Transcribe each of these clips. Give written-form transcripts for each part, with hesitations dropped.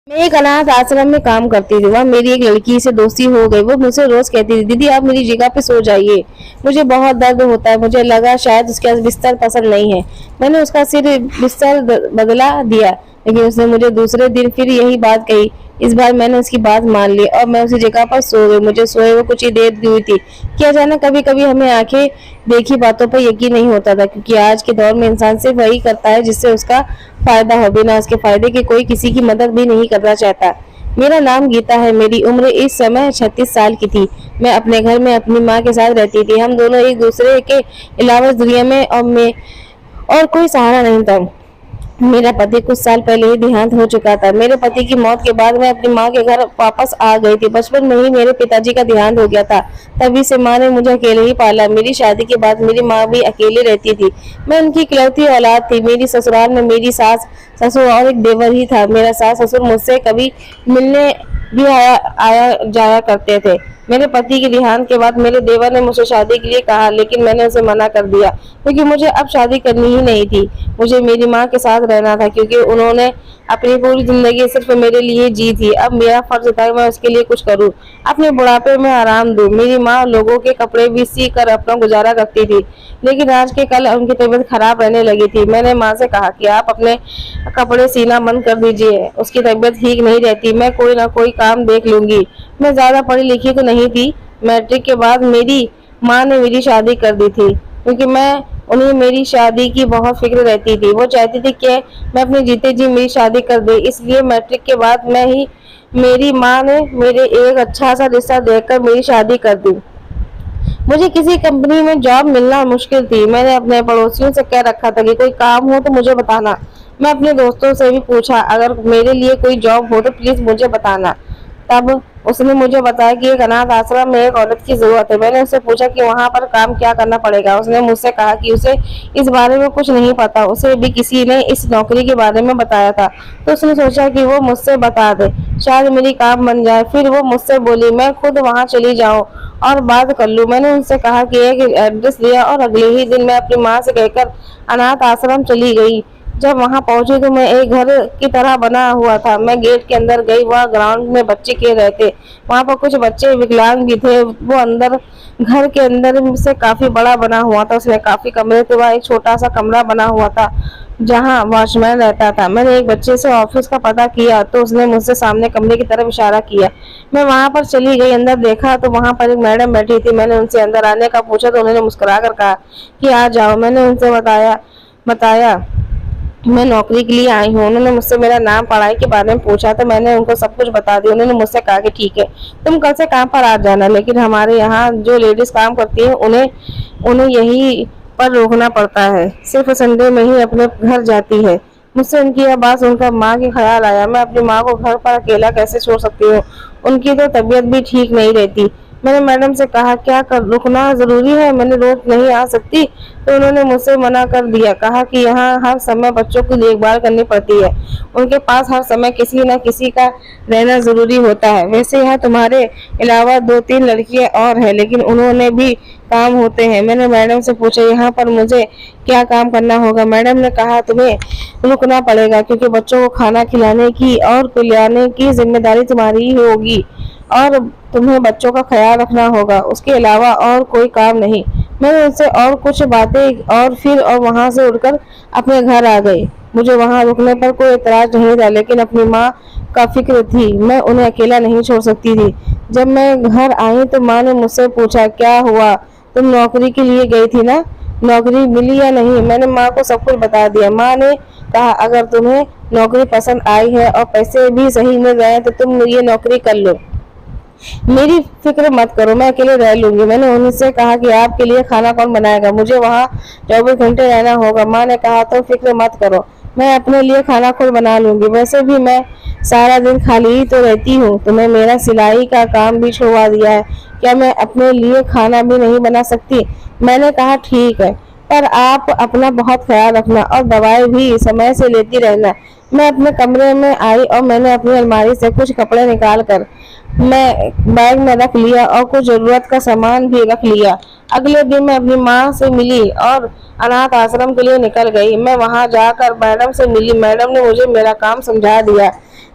मैं एक अनाथ आश्रम में काम करती थी। वहाँ मेरी एक लड़की से दोस्ती हो गई। वो मुझसे रोज कहती थी, दीदी आप मेरी जगह पे सो जाइए, मुझे बहुत दर्द होता है। मुझे लगा शायद उसके बिस्तर पसंद नहीं है। मैंने उसका सिर बिस्तर बदला दिया, लेकिन उसने मुझे दूसरे दिन फिर यही बात कही। इस बार मैंने उसकी बात मान ली और मैं उसी जगह पर सो गई। मुझे सोए हुए कुछ ही देर हुई थी कि अचानक कभी कभी हमें आंखें देखी बातों पर यकीन नहीं होता था, क्योंकि आज के दौर में इंसान सिर्फ वही करता है जिससे उसका फायदा हो। बिना उसके फायदे के कोई किसी की मदद भी नहीं करना चाहता। मेरा नाम गीता है। मेरी उम्र इस समय 36 साल की थी। मैं अपने घर में अपनी माँ के साथ रहती थी। हम दोनों एक दूसरे के अलावा इस दुनिया में और कोई सहारा नहीं था। मेरा पति कुछ साल पहले ही देहांत हो चुका था। मेरे पति की मौत के बाद मैं अपनी माँ के घर वापस आ गई थी। बचपन में ही मेरे पिताजी का देहांत हो गया था। तभी से माँ ने मुझे अकेले ही पाला। मेरी शादी के बाद मेरी माँ भी अकेले रहती थी। मैं उनकी इकलौती औलाद थी। मेरी ससुराल में मेरी सास ससुर और एक देवर ही था। मेरा सास ससुर मुझसे कभी मिलने भी आया आया जाया करते थे। मेरे पति के देहांत के बाद मेरे देवर ने मुझसे शादी के लिए कहा, लेकिन मैंने उसे मना कर दिया, क्योंकि मुझे अब शादी करनी ही नहीं थी। मुझे मेरी माँ के साथ रहना था, क्योंकि उन्होंने अपनी पूरी जिंदगी सिर्फ मेरे लिए जी थी। अब मेरा फर्ज था कि मैं उसके लिए कुछ करूं, अपने बुढ़ापे में आराम दूं। मेरी माँ लोगों के कपड़े भी सी कर अपना गुजारा करती थी, लेकिन आज के कल उनकी तबीयत खराब रहने लगी थी। मैंने माँ से कहा कि आप अपने कपड़े सीना बंद कर दीजिए, उसकी तबीयत ठीक नहीं रहती, मैं कोई ना कोई काम देख लूंगी। मैं ज्यादा पढ़ी लिखी तो नहीं थी। मैट्रिक के बाद मेरी माँ ने मेरी शादी कर दी थी, क्योंकि उन्हें मेरी शादी की बहुत फिक्र रहती थी। वो चाहती थी कि मैं अपने जीते जी मेरी शादी कर दे। इसलिए मैट्रिक के बाद मेरी माँ ने मेरे एक अच्छा सा रिश्ता देखकर मेरी शादी कर दी। मुझे किसी कंपनी में जॉब मिलना मुश्किल थी। मैंने अपने पड़ोसियों से कह रखा था कि कोई काम हो तो मुझे बताना। मैं अपने दोस्तों से भी पूछा, अगर मेरे लिए कोई जॉब हो तो प्लीज मुझे बताना। तब उसने मुझे बताया कि एक अनाथ आश्रम में एक औरत की जरूरत है। मैंने उससे पूछा कि वहाँ पर काम क्या करना पड़ेगा। उसने मुझसे कहा कि उसे इस बारे में कुछ नहीं पता, उसे भी किसी ने इस नौकरी के बारे में बताया था, तो उसने सोचा कि वो मुझसे बता दे, शायद मेरी काम बन जाए। फिर वो मुझसे बोली मैं खुद वहाँ चली जाऊँ और बात कर लूँ। मैंने उनसे कहा कि एक एड्रेस दिया और अगले ही दिन मैं अपनी माँ से कहकर अनाथ आश्रम चली गई। जब वहां पहुंची तो मैं एक घर की तरह बना हुआ था। मैं गेट के अंदर गई, वहाँ ग्राउंड में बच्चे खेल रहे थे। वहां पर कुछ बच्चे विकलांग भी थे। वो अंदर घर के अंदर से काफी बड़ा बना हुआ था। उसमें काफी कमरे थे। वहाँ एक छोटा सा कमरा बना हुआ था जहाँ वॉचमैन रहता था। मैंने एक बच्चे से ऑफिस का पता किया तो उसने मुझसे सामने कमरे की तरफ इशारा किया। मैं वहां पर चली गई। अंदर देखा तो वहां पर एक मैडम बैठी थी। मैंने उनसे अंदर आने का पूछा तो उन्होंने मुस्कुरा कर कहा कि आ जाओ। मैंने उनसे बताया मैं नौकरी के लिए आई हूँ। उन्होंने मुझसे मेरा नाम, पढ़ाई के बारे में पूछा तो मैंने उनको सब कुछ बता दिया। उन्होंने मुझसे कहा कि ठीक है, तुम कल से काम पर आ जाना, लेकिन हमारे यहाँ जो लेडीज काम करती हैं उन्हें उन्हें यही पर रोकना पड़ता है, सिर्फ संडे में ही अपने घर जाती है। मुझसे उनकी यह बात सुनकर माँ की ख्याल आया। मैं अपनी माँ को घर पर अकेला कैसे छोड़ सकती हूँ, उनकी तो तबीयत भी ठीक नहीं रहती। मैंने मैडम से कहा क्या कर रुकना जरूरी है, मैंने रोज नहीं आ सकती, तो उन्होंने मुझसे मना कर दिया। कहा कि यहाँ हर समय बच्चों की देखभाल करनी पड़ती है, उनके पास हर समय किसी न किसी का रहना जरूरी होता है। वैसे यहाँ तुम्हारे अलावा 2-3 लड़कियां और हैं, लेकिन उन्होंने भी काम होते हैं। मैंने मैडम से पूछा यहाँ पर मुझे क्या काम करना होगा। मैडम ने कहा तुम्हें रुकना पड़ेगा, क्योंकि बच्चों को खाना खिलाने की और पिलाने की जिम्मेदारी तुम्हारी ही होगी और तुम्हें बच्चों का ख्याल रखना होगा, उसके अलावा और कोई काम नहीं। मैंने उनसे और कुछ बातें और वहां से उड़कर अपने घर आ गई। मुझे वहां रुकने पर कोई एतराज नहीं था, लेकिन अपनी माँ का फिक्र थी। मैं उन्हें अकेला नहीं छोड़ सकती थी। जब मैं घर आई तो माँ ने मुझसे पूछा क्या हुआ, तुम नौकरी के लिए गई थी ना, नौकरी मिली या नहीं। मैंने माँ को सब कुछ बता दिया। माँ ने कहा अगर तुम्हें नौकरी पसंद आई है और पैसे भी सही मिल रहे हैं तो तुम ये नौकरी कर लो, मेरी फिक्र मत करो, मैं अकेले रह लूंगी। मैंने उनसे कहा कि आपके लिए खाना कौन बनाएगा, मुझे वहाँ 24 घंटे रहना होगा। माँ ने कहा तो फिक्र मत करो, मैं अपने लिए खाना खुद बना लूंगी। वैसे भी मैं सारा दिन खाली ही तो रहती हूँ, तुम्हें मेरा सिलाई का काम भी छुड़वा दिया है, क्या मैं अपने लिए खाना भी नहीं बना सकती। मैंने कहा ठीक है, पर आप अपना बहुत ख्याल रखना और दवाई भी समय से लेती रहना। मैं अपने कमरे में आई और मैंने अपनी अलमारी से कुछ कपड़े निकाल कर मैं बैग में रख लिया और कुछ जरूरत का सामान भी रख लिया। अगले दिन मैं अपनी माँ से मिली और अनाथ आश्रम के लिए निकल गई। मैं वहां जाकर मैडम से मिली। मैडम ने मुझे मेरा काम समझा दिया,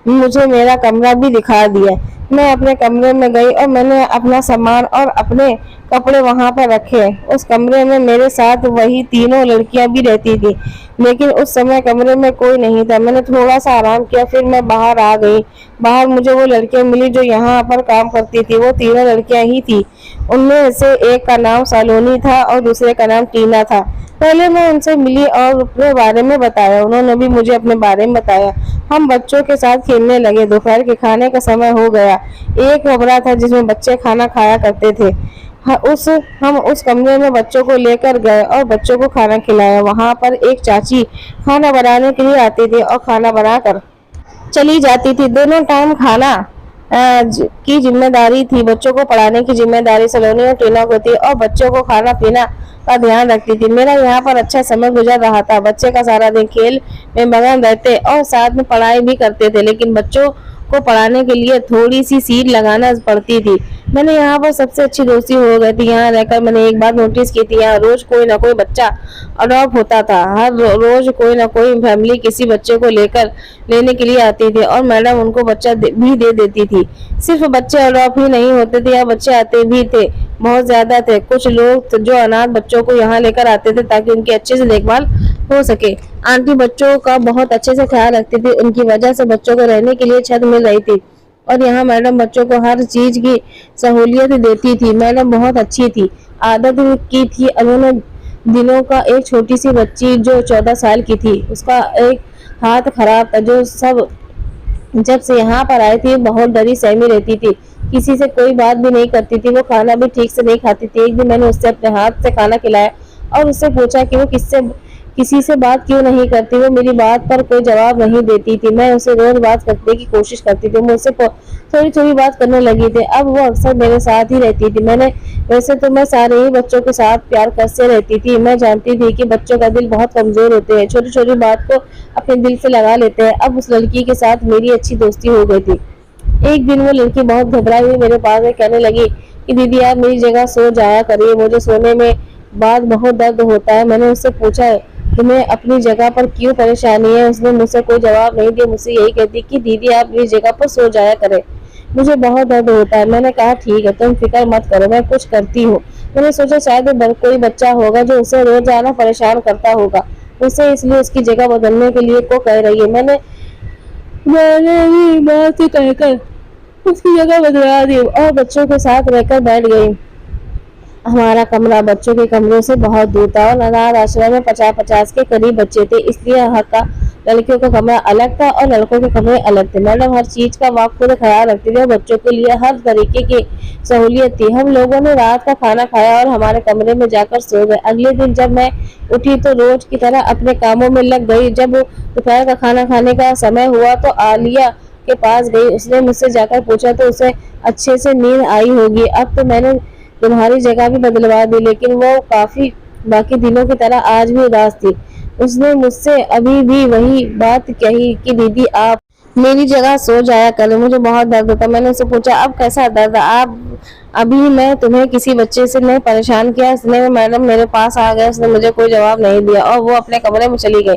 मुझे मेरा कमरा भी दिखा दिया। मैं अपने कमरे में गई और मैंने अपना सामान और अपने कपड़े वहां पर रखे। उस कमरे में मेरे साथ वही तीनों लड़कियां भी रहती थी, लेकिन उस समय कमरे में कोई नहीं था। मैंने थोड़ा सा आराम किया, फिर मैं बाहर आ गई। बाहर मुझे वो लड़कियां मिली जो यहाँ पर काम करती थी। वो तीनों लड़कियां ही थी। उनमें से एक का नाम सलोनी था और दूसरे का नाम टीना था। पहले मैं उनसे मिली और अपने बारे में बताया। उन्होंने भी मुझे अपने बारे में बताया। हम बच्चों के साथ खेलने लगे। दोपहर के खाने का समय हो गया। एक कमरा था जिसमें बच्चे खाना खाया करते थे। हम उस कमरे में बच्चों को लेकर गए और बच्चों को खाना खिलाया। वहां पर एक चाची खाना बनाने के लिए आती थी और खाना बनाकर चली जाती थी। दोनों टाइम खाना की जिम्मेदारी थी। बच्चों को पढ़ाने की जिम्मेदारी सलोनी और टीना को थी और बच्चों को खाना पीना का ध्यान रखती थी। मेरा यहाँ पर अच्छा समय गुजर रहा था। बच्चे का सारा दिन खेल में मगन रहते और साथ में पढ़ाई भी करते थे, लेकिन बच्चों को पढ़ाने के लिए थोड़ी सी सीट लगाना पड़ती थी। मैंने यहाँ पर सबसे अच्छी दोस्ती हो गई थी। यहाँ रहकर मैंने एक बात नोटिस की थी, यहाँ रोज कोई ना कोई बच्चा अडॉप्ट होता था। हर रोज कोई ना कोई फैमिली किसी बच्चे को लेकर लेने के लिए आती थी और मैडम उनको बच्चा भी दे देती थी। सिर्फ बच्चे अडॉप्ट ही नहीं होते थे, यहाँ बच्चे आते भी थे, बहुत ज्यादा थे। कुछ लोग जो अनाथ बच्चों को यहाँ लेकर आते थे ताकि उनकी अच्छे से देखभाल हो सके। आंटी बच्चों का बहुत अच्छे से ख्याल रखती थी। उनकी वजह से बच्चों को रहने के लिए छत मिल रही थी और यहाँ मैडम बच्चों को हर चीज की सहूलियत देती थी। मैडम बहुत अच्छी थी, आदत की थी। उन्होंने दिनों का एक छोटी सी बच्ची जो 14 साल की थी, उसका एक हाथ खराब था, जो सब जब से यहाँ पर आई थी बहुत डरी सहमी रहती थी, किसी से कोई बात भी नहीं करती थी, वो खाना भी ठीक से नहीं खाती थी। एक दिन मैंने उससे अपने हाथ से खाना खिलाया और उससे पूछा कि वो किसी से बात क्यों नहीं करती। वो मेरी बात पर कोई जवाब नहीं देती थी। मैं उसे रोज बात करने की कोशिश करती थी, मुझसे थोड़ी थोड़ी बात करने लगी थी। अब वो अक्सर मेरे साथ ही रहती थी। वैसे तो मैं सारे ही बच्चों के साथ प्यार करते रहती थी। मैं जानती थी कि बच्चों का दिल बहुत कमजोर होते हैं, छोटी छोटी बात को अपने दिल से लगा लेते हैं। अब उस लड़की के साथ मेरी अच्छी दोस्ती हो गई थी। एक दिन वो लड़की बहुत घबराई हुई मेरे पास में कहने लगी कि दीदी आप मेरी जगह सो जाया करिए, मुझे सोने में बाद बहुत दर्द होता है। मैंने उससे पूछा तुम्हें अपनी जगह पर क्यों परेशानी है। उसने मुझसे कोई जवाब नहीं दिया, मुझसे यही कहती कि दीदी आप मेरी जगह पर सो जाया करें, मुझे बहुत दर्द होता है। मैंने कहा ठीक है, तुम फिक्र मत करो, मैं कुछ करती हूँ। मैंने सोचा शायद कोई बच्चा होगा जो उसे रोजाना परेशान करता होगा, उसे इसलिए उसकी जगह बदलने के लिए को कह रही है। मैंने भी बात कहकर उसकी जगह बदलवा दी और बच्चों के साथ रहकर बैठ गई। हमारा कमरा बच्चों के कमरों से बहुत दूर था और अनाथ आश्रम में 50-50 के करीब बच्चे थे, इसलिए यहाँ का लड़कियों का कमरा अलग था और लड़कों के कमरे अलग थे। मैडम हर चीज का खुद ख्याल रखती थी और बच्चों के लिए हर तरीके की सहूलियत थी। हम लोगों ने रात का खाना खाया और हमारे कमरे में जाकर सो गए। अगले दिन जब मैं उठी तो रोज की तरह अपने कामों में लग गई। जब दोपहर का खाना खाने का समय हुआ तो आलिया के पास गई। उसने मुझसे जाकर पूछा तो उसे अच्छे से नींद आई होगी। अब तो मैंने तुम्हारी जगह भी बदलवा दी, लेकिन वो काफी बाकी दिनों की तरह आज भी उदास थी। उसने मुझसे अभी भी वही बात कही कि दीदी आप मेरी जगह सो जाया करें, मुझे बहुत दर्द होता। मैंने उससे पूछा अब कैसा दर्द। आप अभी मैं तुम्हें किसी बच्चे से नहीं परेशान किया। इसलिए मैडम मेरे पास आ गए। उसने मुझे कोई जवाब नहीं दिया और वो अपने कमरे में चली गई।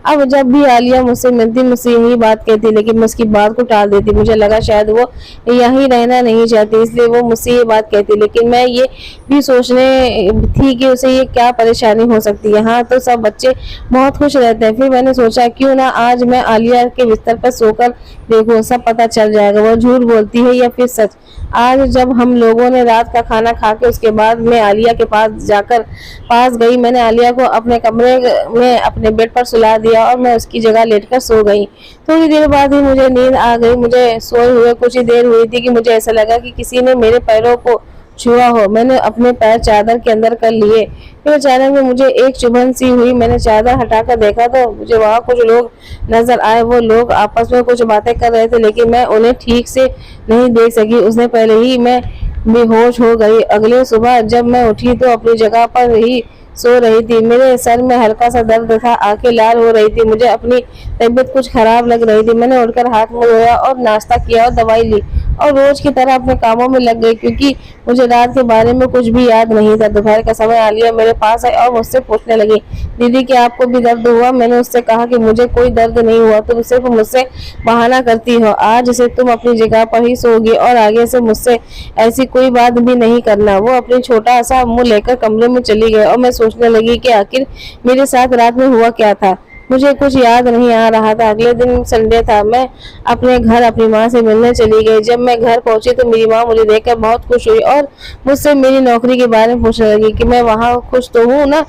अब जब भी आलिया मुझसे मिलती मुझसे यही बात कहती, लेकिन मैं उसकी बात को टाल देती। मुझे लगा शायद वो यहीं रहना नहीं चाहती, इसलिए वो मुझसे ये बात कहती, लेकिन मैं ये भी सोचने थी कि उसे ये क्या परेशानी हो सकती है। हाँ तो सब बच्चे बहुत खुश रहते हैं। फिर मैंने सोचा क्यों ना आज मैं आलिया के बिस्तर पर सोकर देखूं, सब पता चल जाएगा वो झूठ बोलती है या फिर सच। आज जब हम लोगों ने रात का खाना खा के उसके बाद मैं आलिया के पास गई। मैंने आलिया को अपने कमरे में अपने बेड पर सुला दिया और मैं उसकी जगह लेटकर सो गई। थोड़ी देर बाद ही मुझे नींद आ गई। मुझे सोए हुए कुछ ही देर हुई थी कि मुझे ऐसा लगा कि किसी ने मेरे पैरों को छुआ हो। मैंने अपने पैर चादर के अंदर कर लिए। फिर अचानक में मुझे एक चुभन सी हुई। मैंने चादर हटाकर देखा तो मुझे वहाँ कुछ लोग नजर आए। वो लोग आपस में कुछ बातें कर रहे थे, लेकिन मैं उन्हें ठीक से नहीं देख सकी। उसने पहले ही मैं बेहोश हो गई। अगली सुबह जब मैं उठी तो अपनी जगह पर ही सो रही थी। मेरे सर में हल्का सा दर्द था, आंखें लाल हो रही थी, मुझे अपनी तबीयत कुछ खराब लग रही थी। मैंने उठकर हाथ मुंह धोया और नाश्ता किया और दवाई ली और रोज की तरह अपने कामों में लग गई, क्योंकि मुझे रात के बारे में कुछ भी याद नहीं था। दोपहर का समय आलिया मेरे पास आई और मुझसे पूछने लगी, दीदी क्या आपको भी दर्द हुआ? मैंने उससे कहा कि मुझे कोई दर्द नहीं हुआ, तुम सिर्फ मुझसे बहाना करती हो। आज से तुम अपनी जगह पर ही सोगी और आगे से मुझसे ऐसी कोई बात भी नहीं करना। वो अपनी छोटा सा मुंह लेकर कमरे में चली गई और मैं सोचने लगी कि आखिर मेरे साथ रात में हुआ क्या था। मुझे कुछ याद नहीं आ रहा था। अगले दिन संडे था। मैं अपने घर अपनी माँ से मिलने चली गई। जब मैं घर पहुंची तो मेरी माँ मुझे देखकर बहुत खुश हुई और मुझसे मेरी नौकरी के बारे में पूछने लगी कि मैं वहाँ खुश तो हूँ ना,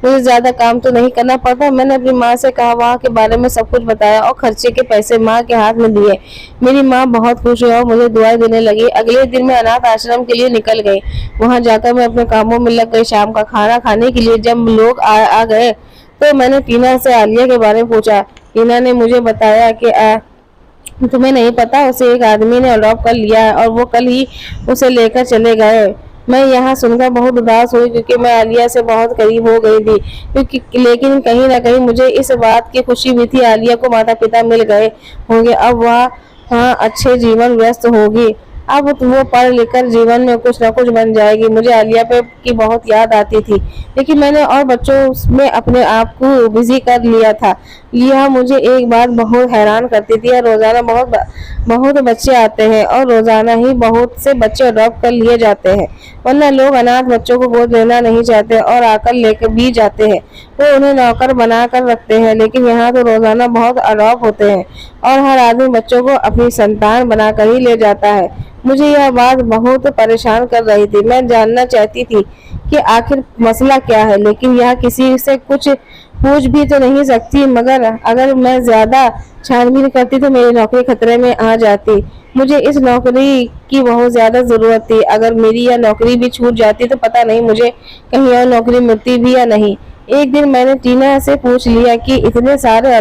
मुझे ज्यादा काम तो नहीं करना पड़ता। मैंने अपनी माँ से कहा, वहाँ के बारे में सब कुछ बताया और खर्चे के पैसे माँ के हाथ में दिए। मेरी माँ बहुत खुश हुई और मुझे दुआएं देने लगी। अगले दिन मैं अनाथ आश्रम के लिए निकल गई। वहाँ जाकर मैं अपने कामों में लग गई। शाम का खाना खाने के लिए जब लोग आ गए तो मैंने टीना से आलिया के बारे में पूछा। टीना ने मुझे बताया कि तुम्हें नहीं पता, उसे एक आदमी ने अडॉप्ट कर लिया है और वो कल ही उसे लेकर चले गए। मैं यहाँ सुनकर बहुत उदास हुई, क्योंकि मैं आलिया से बहुत करीब हो गई थी। क्योंकि लेकिन कहीं ना कहीं मुझे इस बात की खुशी भी थी, आलिया को माता पिता मिल गए होंगे। अब वह हाँ अच्छे जीवन व्यस्त होगी। अब तो वो पढ़ लिख कर जीवन में कुछ न कुछ बन जाएगी। मुझे आलिया पे की बहुत याद आती थी, लेकिन मैंने और बच्चों में अपने आप को बिजी कर लिया था। यह मुझे एक बात बहुत हैरान करती थी। रोजाना बहुत बच्चे आते हैं और रोजाना ही बहुत से बच्चे अडॉप्ट कर लिए जाते हैं, वरना लोग अनाथ बच्चों को गोद लेना नहीं चाहते और आकर लेकर भी जाते हैं। वो उन्हें नौकर बना कर रखते हैं। लेकिन यहाँ तो रोजाना बहुत अडॉप्ट होते हैं और हर आदमी बच्चों को अपनी संतान बनाकर ही ले जाता है। मुझे यह बात बहुत परेशान कर रही थी। मैं जानना चाहती थी कि आखिर मसला क्या है, लेकिन यह किसी से कुछ पूछ भी तो नहीं सकती। मगर अगर मैं ज्यादा छानबीन करती तो मेरी नौकरी खतरे में आ जाती। मुझे इस नौकरी की बहुत ज्यादा जरूरत थी। अगर मेरी यह नौकरी भी छूट जाती तो पता नहीं मुझे कहीं और नौकरी मिलती भी या नहीं। एक दिन मैंने टीना से पूछ लिया कि इतने सारे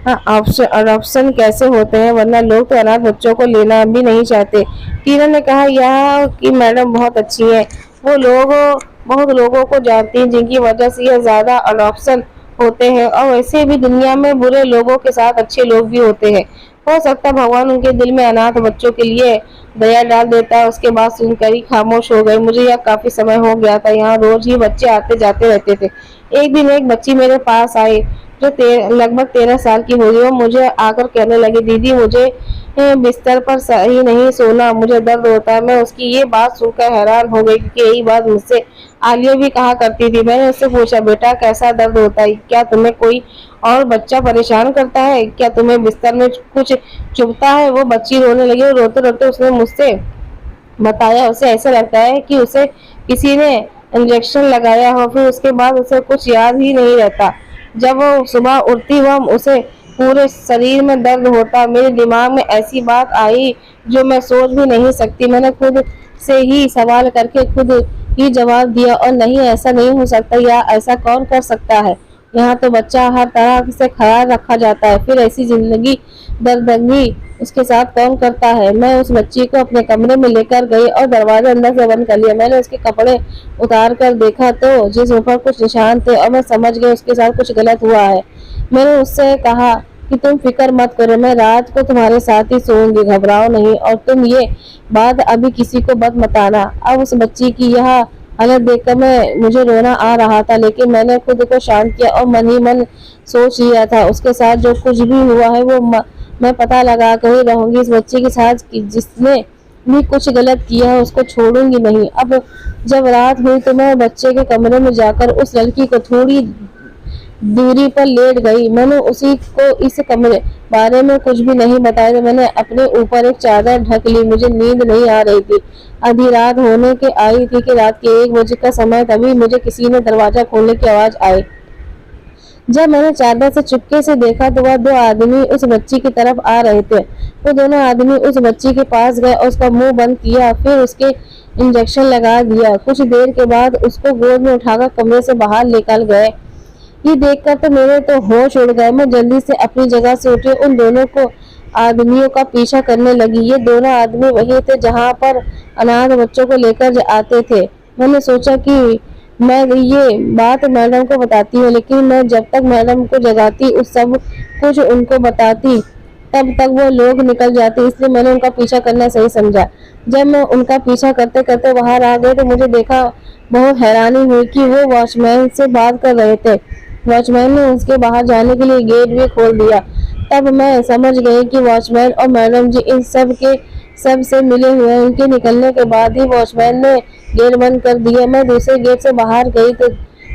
अडॉप्शन कैसे होते हैं, वरना लोग तो अनाथ बच्चों को लेना भी नहीं चाहते। टीना ने कहा, यह कि मैडम बहुत अच्छी है, वो लोग बहुत लोगों को जानती हैं जिनकी वजह से यह ज्यादा अडॉप्शन होते हैं। और वैसे भी दुनिया में बुरे लोगों के साथ अच्छे लोग भी होते हैं। हो सकता है भगवान उनके दिल में अनाथ बच्चों के लिए दया डाल देता है। उसके बाद सुनकर ही खामोश हो गई। मुझे यह काफी समय हो गया था। यहाँ रोज ही बच्चे आते जाते रहते थे। एक दिन एक बच्ची मेरे पास आई जो लगभग 13 साल की होगी। वो मुझे आकर कहने लगी, दीदी मुझे बिस्तर पर सही नहीं सोना, मुझे दर्द होता है। मैं उसकी ये बात सुनकर हैरान हो गई, क्योंकि यही बात मुझसे आलिया भी कहा करती थी। मैंने उससे पूछा, बेटा कैसा दर्द होता है? क्या तुम्हें कोई और बच्चा परेशान करता है? क्या तुम्हें बिस्तर में कुछ चुभता है? वो बच्ची रोने लगी और रोते रोते उसने मुझसे बताया, उसे ऐसा लगता है कि उसे किसी ने इंजेक्शन लगाया हो। फिर उसके बाद उसे कुछ याद ही नहीं रहता। जब वो सुबह उठती वह उसे पूरे शरीर में दर्द होता। मेरे दिमाग में ऐसी बात आई जो मैं सोच भी नहीं सकती। मैंने खुद से ही सवाल करके खुद ही जवाब दिया, और नहीं ऐसा नहीं हो सकता, या ऐसा कौन कर सकता है? यहाँ तो बच्चा हर तरह से ख्याल रखा जाता है, फिर ऐसी जिंदगी दर्दंगी उसके साथ कौन करता है? मैं उस बच्ची को अपने कमरे में लेकर गई और दरवाजा अंदर से बंद कर लिया। मैंने उसके कपड़े उतार कर देखा तो जिसम पर कुछ निशान थे और मैं समझ गई उसके साथ कुछ गलत हुआ है। मैंने उससे कहा कि तुम फिक्र मत करो, मैं रात को तुम्हारे साथ ही सोऊंगी, घबराओ नहीं, और तुम ये बात अभी किसी को मत बताना। अब उस बच्ची की यह हालत देखकर मुझे रोना आ रहा था, लेकिन मैंने खुद को शांत किया और मन ही मन सोच लिया था, उसके साथ जो कुछ भी हुआ है वो मैं पता लगा कर ही रहूंगी। इस बच्चे के साथ जिसने भी कुछ गलत किया है उसको छोड़ूंगी नहीं। अब जब रात हुई तो मैं बच्चे के कमरे में जाकर उस लड़की को थोड़ी दूरी पर लेट गई। मैंने उसी को इस कमरे बारे में कुछ भी नहीं बताया तो मैंने अपने ऊपर एक चादर ढक ली। मुझे नींद नहीं आ रही थी। आधी रात होने के आई थी कि रात के 1 बजे का समय, तभी मुझे किसी ने दरवाजा खोलने की आवाज आई। जब मैंने चादर से चुपके से देखा तो वह 2 आदमी उस बच्ची की तरफ आ रहे थे। वो दोनों आदमी उस बच्ची के पास गए और उसका मुंह बंद किया, फिर उसके इंजेक्शन लगा दिया। कुछ देर के बाद उसको गोद में उठाकर कमरे से बाहर निकल गए। ये देखकर तो मेरे तो होश उड़ गए। मैं जल्दी से अपनी जगह से उठी, उन दोनों को आदमियों का पीछा करने लगी। ये दोनों आदमी वही थे जहाँ पर अनाथ बच्चों को लेकर आते थे। मैंने सोचा कि मैं ये बात मैडम को बताती हूँ, लेकिन मैं जब तक मैडम को जगाती उस सब कुछ उनको बताती तब तक वो लोग निकल जाते, इसलिए मैंने उनका पीछा करना सही समझा। जब मैं उनका पीछा करते करते बाहर आ गए तो मुझे देखा बहुत हैरानी हुई कि वो वॉचमैन से बात कर रहे थे। वॉचमैन ने उसके बाहर जाने के लिए गेट भी खोल दिया। तब मैं समझ गई कि वॉचमैन और मैडम जी इन सब से मिले हुए हैं। उनके निकलने के बाद ही वॉचमैन ने गेट बंद कर दिया। मैं दूसरे गेट से बाहर गई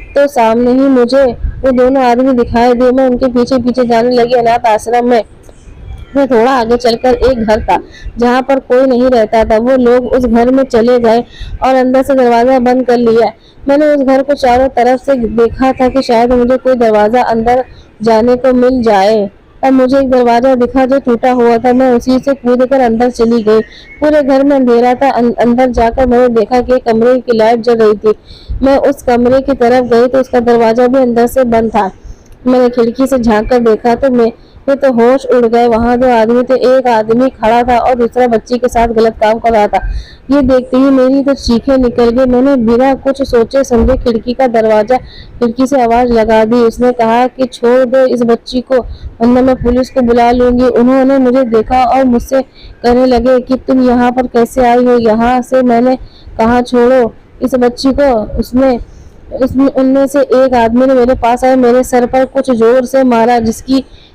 तो सामने ही मुझे वो दोनों आदमी दिखाई दिए। मैं उनके पीछे पीछे जाने लगी अनाथ आश्रम में। फिर थोड़ा आगे चलकर एक घर था जहाँ पर कोई नहीं रहता था। वो लोग उस घर में चले गए और अंदर से दरवाजा बंद कर लिया। मैंने उस घर को चारों तरफ से देखा था कि शायद मुझे कोई दरवाजा अंदर जाने को मिल जाए। तब मुझे एक दरवाजा दिखा जो टूटा हुआ था। मैं उसी से कूद कर अंदर चली गई। पूरे घर में अंधेरा था। अंदर जाकर मैंने देखा कि कमरे की लाइट जल रही थी। मैं उस कमरे की तरफ गई तो उसका दरवाजा भी अंदर से बंद था। मैंने खिड़की से झांक कर देखा तो मैं तो होश उड़ गए। वहां दो आदमी थे, एक आदमी खड़ा था और दूसरा बच्ची के साथ गलत काम कर रहा था। ये देखते ही मेरी तो चीखें निकल गई। मैंने बिना कुछ सोचे समझे खिड़की से आवाज लगा दी। उसने कहा कि छोड़ दो इस बच्ची को, वरना मैं पुलिस को बुला लूंगी। उन्होंने मुझे देखा और मुझसे कहने लगे कि तुम यहाँ पर कैसे आई हो। यहाँ से मैंने कहा छोड़ो इस बच्ची को। उनमें से एक आदमी ने मेरे पास आए मेरे सर पर कुछ जोर से मारा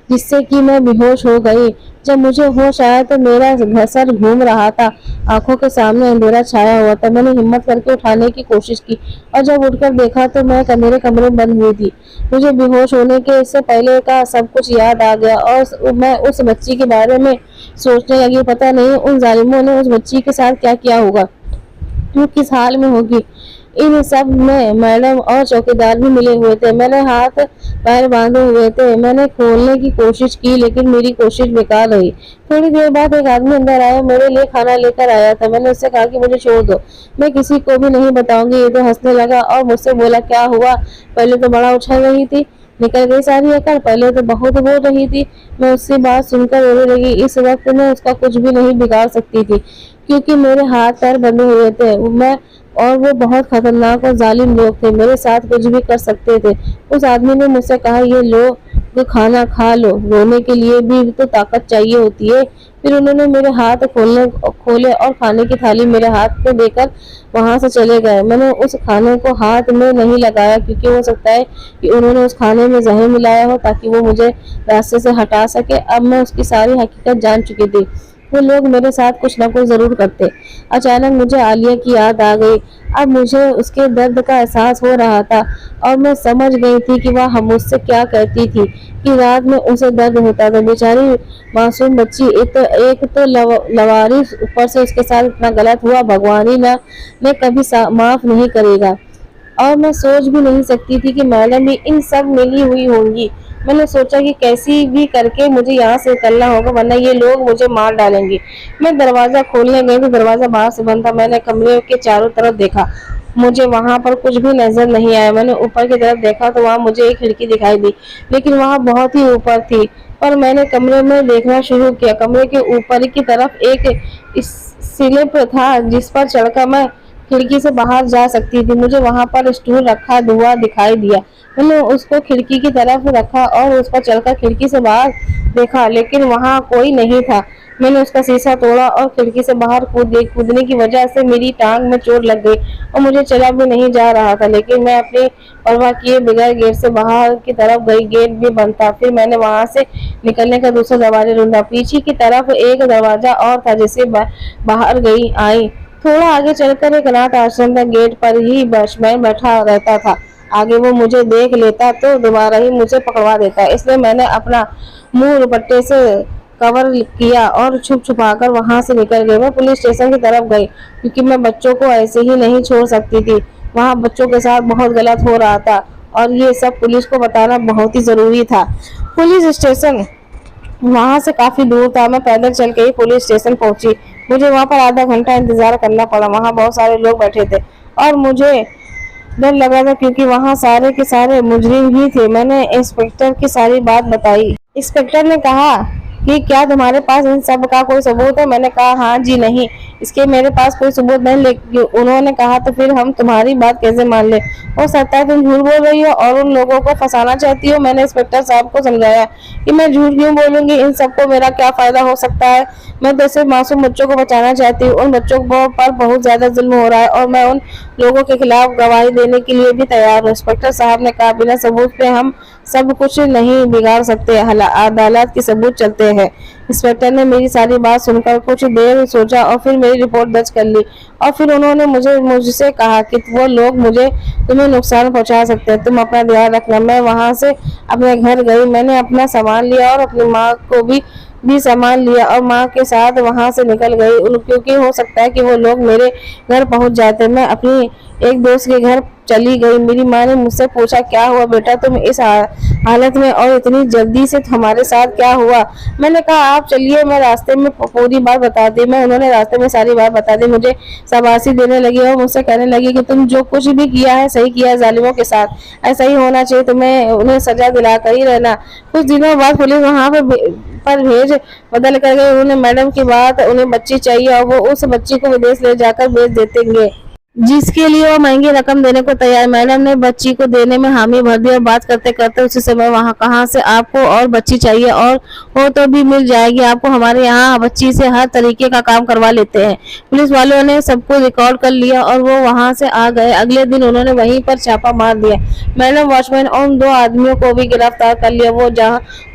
जिससे कि मैं बेहोश हो गई। जब मुझे होश आया तो मेरा सर घूम रहा था, आंखों के सामने अंधेरा छाया हुआ था। मैंने हिम्मत करके उठाने की कोशिश की और जब उठकर देखा तो मैं मेरे कमरे में बंद हुई थी। मुझे बेहोश होने के इससे पहले का सब कुछ याद आ गया और मैं उस बच्ची के बारे में सोचने लगी। पता नहीं उन जालिमों ने उस बच्ची के साथ क्या किया होगा, वो किस हाल में होगी। इन सब में मैडम और चौकीदार भी मिले हुए थे। मैंने हाथ पैर बांधे हुए थे। मैंने खोलने की कोशिश की लेकिन मेरी कोशिश बेकार रही। थोड़ी देर बाद एक आदमी अंदर आया, मेरे लिए खाना लेकर आया था। मैंने उससे कहा कि मुझे छोड़ दो, मैं किसी को भी नहीं बताऊंगी। ये तो हंसने लगा और मुझसे बोला क्या हुआ, पहले तो बड़ा उछल रही थी, निकल गई सारी अकल, पहले तो बहुत बोल रही थी। मैं उसकी बात सुनकर रोने लगी। इस वक्त मैं उसका कुछ भी नहीं बिगाड़ सकती थी क्योंकि मेरे हाथ पैर बंधे हुए थे। और वो बहुत खतरनाक और जालिम लोग थे, मेरे साथ कुछ भी कर सकते थे। उस आदमी ने मुझसे कहा ये लो तो खाना खा लो, रोने के लिए भी तो ताकत चाहिए होती है। फिर उन्होंने मेरे हाथ खोले और खाने की थाली मेरे हाथ में देकर वहां से चले गए। मैंने उस खाने को हाथ में नहीं लगाया क्योंकि हो सकता है कि उन्होंने उस खाने में जहर मिलाया हो ताकि वो मुझे रास्ते से हटा सके। अब मैं उसकी सारी हकीकत जान चुकी थी। वो लोग मेरे साथ कुछ न कुछ जरूर करते। अचानक मुझे आलिया की याद आ गई। अब मुझे उसके दर्द का एहसास हो रहा था और मैं समझ गई थी कि वह मुझसे क्या कहती थी कि रात में उसे दर्द होता था। बेचारी मासूम बच्ची, एक तो लवारिस, ऊपर से उसके साथ इतना गलत हुआ। भगवान ही ने कभी माफ नहीं करेगा। और मैं सोच भी नहीं सकती थी कि मैडम भी इन सब मिली हुई होंगी। मैंने सोचा कि कैसी भी करके मुझे यहाँ से निकलना होगा वरना ये लोग मुझे मार डालेंगे। मैं दरवाजा खोलने गई तो दरवाजा बाहर से बंद था। मैंने कमरे के चारों तरफ देखा, मुझे वहां पर कुछ भी नजर नहीं आया। मैंने ऊपर की तरफ देखा तो वहां मुझे एक खिड़की दिखाई दी, लेकिन वहां बहुत ही ऊपर थी। पर मैंने कमरे में देखना शुरू किया। कमरे के ऊपर की तरफ एक स्लिप था जिस पर चढ़कर मैं खिड़की से बाहर जा सकती थी। मुझे वहां पर स्टूल रखा हुआ दिखाई दिया। मैंने उसको खिड़की की तरफ रखा और उस पर चढ़कर खिड़की से बाहर देखा, लेकिन वहां कोई नहीं था। मैंने उसका शीशा तोड़ा और खिड़की से बाहर कूदने की वजह से मेरी टांग में चोट लग गई और मुझे चला भी नहीं जा रहा था। लेकिन मैं अपनी परवाह किए बगैर गेट से बाहर की तरफ गई। गेट भी बंद था। फिर मैंने वहां से निकलने का दूसरा दरवाजा ढूंढा। पीछे की तरफ एक दरवाजा और था जिससे बाहर आई। थोड़ा आगे चलकर एक अनाथ आश्रम था। गेट पर ही वॉचमैन बैठा रहता था। आगे वो मुझे देख लेता तो दोबारा ही मुझे पकड़वा देता, इसलिए मैंने अपना मुंह दुपट्टे से कवर किया और छुपा कर वहां से निकल गई। मैं पुलिस स्टेशन की तरफ गई क्योंकि मैं बच्चों को ऐसे ही नहीं छोड़ सकती थी। वहां बच्चों के साथ बहुत गलत हो रहा था और ये सब पुलिस को बताना बहुत ही जरूरी था। पुलिस स्टेशन वहां से काफी दूर था। मैं पैदल चल के ही पुलिस स्टेशन पहुंची। मुझे वहां पर आधा घंटा इंतजार करना पड़ा। वहां बहुत सारे लोग बैठे थे और मुझे डर लगा था क्योंकि वहां सारे के सारे मुजरिम ही थे। मैंने इंस्पेक्टर की सारी बात बताई। इंस्पेक्टर ने कहा कि क्या तुम्हारे पास इन सब का कोई सबूत है? मैंने कहा हाँ जी नहीं, इसके मेरे पास कोई सबूत नहीं। लेकिन उन्होंने कहा तो फिर हम तुम्हारी बात कैसे मान ले? हो सकता है तुम झूठ बोल रही हो और उन लोगों को फंसाना चाहती हो। मैंने इंस्पेक्टर साहब को समझाया कि मैं झूठ क्यों बोलूंगी, इन सबको मेरा क्या फायदा हो सकता है? मैं तो सिर्फ मासूम बच्चों को बचाना चाहती हूँ। उन बच्चों पर बहुत ज्यादा जुल्म हो रहा है और मैं उन लोगों के खिलाफ गवाही देने के लिए भी तैयार हूँ। इंस्पेक्टर साहब ने कहा बिना सबूत पे हम सब कुछ नहीं बिगाड़ सकते, अदालत के सबूत चलते हैं। इंस्पेक्टर ने मेरी सारी बात सुनकर कुछ देर सोचा और फिर मेरी रिपोर्ट दर्ज कर ली। और फिर उन्होंने मुझसे कहा कि वो लोग तुम्हें नुकसान पहुंचा सकते हैं, तुम अपना ध्यान रखना। मैं वहां से अपने घर गई। मैंने अपना सामान लिया और अपनी माँ को भी सामान लिया और माँ के साथ वहां से निकल गई, क्योंकि हो सकता है कि वो लोग मेरे घर पहुंच जाते। मैं अपनी एक दोस्त के घर चली गई। मेरी माँ ने मुझसे पूछा क्या हुआ बेटा, तुम इस हालत में और इतनी जल्दी से हमारे साथ क्या हुआ? मैंने कहा आप चलिए, मैं रास्ते में पूरी बात बता दी। उन्होंने रास्ते में सारी बात बता दी, मुझे शाबाशी देने लगी और मुझसे कहने लगी कि तुम जो कुछ भी किया है सही किया है, जालिमों के साथ ऐसा ही होना चाहिए, तुम्हें उन्हें सजा दिला कर ही रहना। कुछ दिनों बाद पुलिस वहाँ पर भेज बदल कर गई। उन्होंने मैडम की बात, उन्हें बच्ची चाहिए और वो उस बच्ची को विदेश ले जाकर बेच देंगे, जिसके लिए वो महंगी रकम देने को तैयार। मैडम ने बच्ची को देने में हामी भर दी और बात करते करते उसी समय वहाँ कहाँ से आपको और बच्ची चाहिए और हो तो भी मिल जाएगी आपको, हमारे यहाँ बच्ची से हर तरीके का काम करवा लेते हैं। पुलिस वालों ने सबको रिकॉर्ड कर लिया और वो वहाँ से आ गए। अगले दिन उन्होंने वहीं पर छापा मार दिया। मैडम, वॉचमैन और उन 2 आदमियों को भी गिरफ्तार कर लिया। वो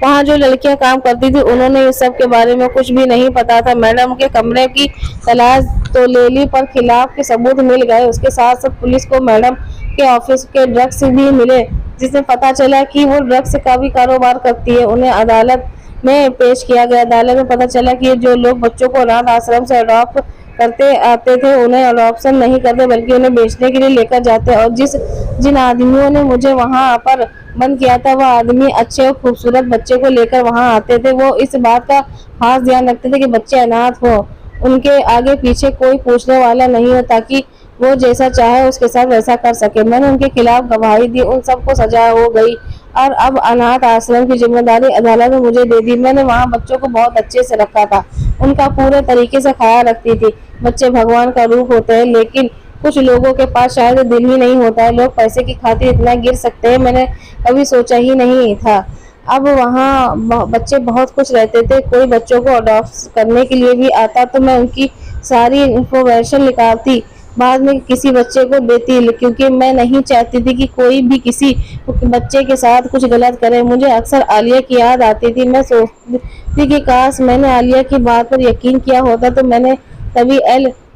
वहाँ जो लड़कियां काम करती थी उन्होंने इस सब के बारे में कुछ भी नहीं पता था। मैडम के कमरे की तलाश तो ले ली पर खिलाफ के सबूत मिल गए। उसके साथ साथ पुलिस को मैडम के ऑफिस के ड्रग्स भी मिले, जिसमें पता चला कि वो ड्रग्स का भी कारोबार करती है। उन्हें अदालत में पेश किया गया। अदालत में पता चला कि जो लोग बच्चों को अनाथ आश्रम से अडॉप्ट करते आते थे उन्हें अडॉप्शन नहीं करते बल्कि उन्हें बेचने के लिए लेकर जाते। और जिन आदमियों ने मुझे वहाँ पर बंद किया था वह आदमी अच्छे और खूबसूरत बच्चे को लेकर वहाँ आते थे। वो इस बात का खास ध्यान रखते थे कि बच्चे अनाथ हो, उनके आगे पीछे कोई पूछने वाला नहीं हो, ताकि वो जैसा चाहे उसके साथ वैसा कर सके। मैंने उनके खिलाफ गवाही दी, उन सबको सजा हो गई और अब अनाथ आश्रम की जिम्मेदारी अदालत ने मुझे दे दी। मैंने वहाँ बच्चों को बहुत अच्छे से रखा था, उनका पूरे तरीके से ख्याल रखती थी। बच्चे भगवान का रूप होते हैं, लेकिन कुछ लोगों के पास शायद दिल ही नहीं होता है। लोग पैसे की खातिर इतना गिर सकते हैं, मैंने कभी सोचा ही नहीं था। अब वहाँ बच्चे बहुत खुश रहते थे। कोई बच्चों को अडॉप्ट करने के लिए भी आता तो मैं उनकी सारी इंफॉर्मेशन निकालती, बाद में किसी बच्चे को देती, क्योंकि मैं नहीं चाहती थी कि कोई भी किसी बच्चे के साथ कुछ गलत करे। मुझे अक्सर आलिया की याद आती थी। मैं सोचती थी कि काश मैंने आलिया की बात पर यकीन किया होता तो मैंने तभी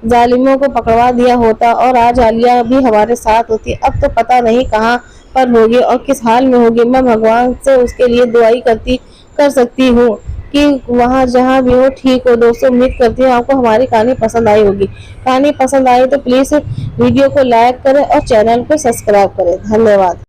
जालिमों को पकड़वा दिया होता और आज आलिया भी हमारे साथ होती। अब तो पता नहीं कहाँ पर होगी और किस हाल में होगी। मैं भगवान से उसके लिए दुआई कर सकती हूँ कि वहाँ जहाँ भी हो ठीक हो। दोस्तों, उम्मीद करती हूँ आपको हमारी कहानी पसंद आई होगी। कहानी पसंद आई तो प्लीज़ वीडियो को लाइक करें और चैनल को सब्सक्राइब करें। धन्यवाद।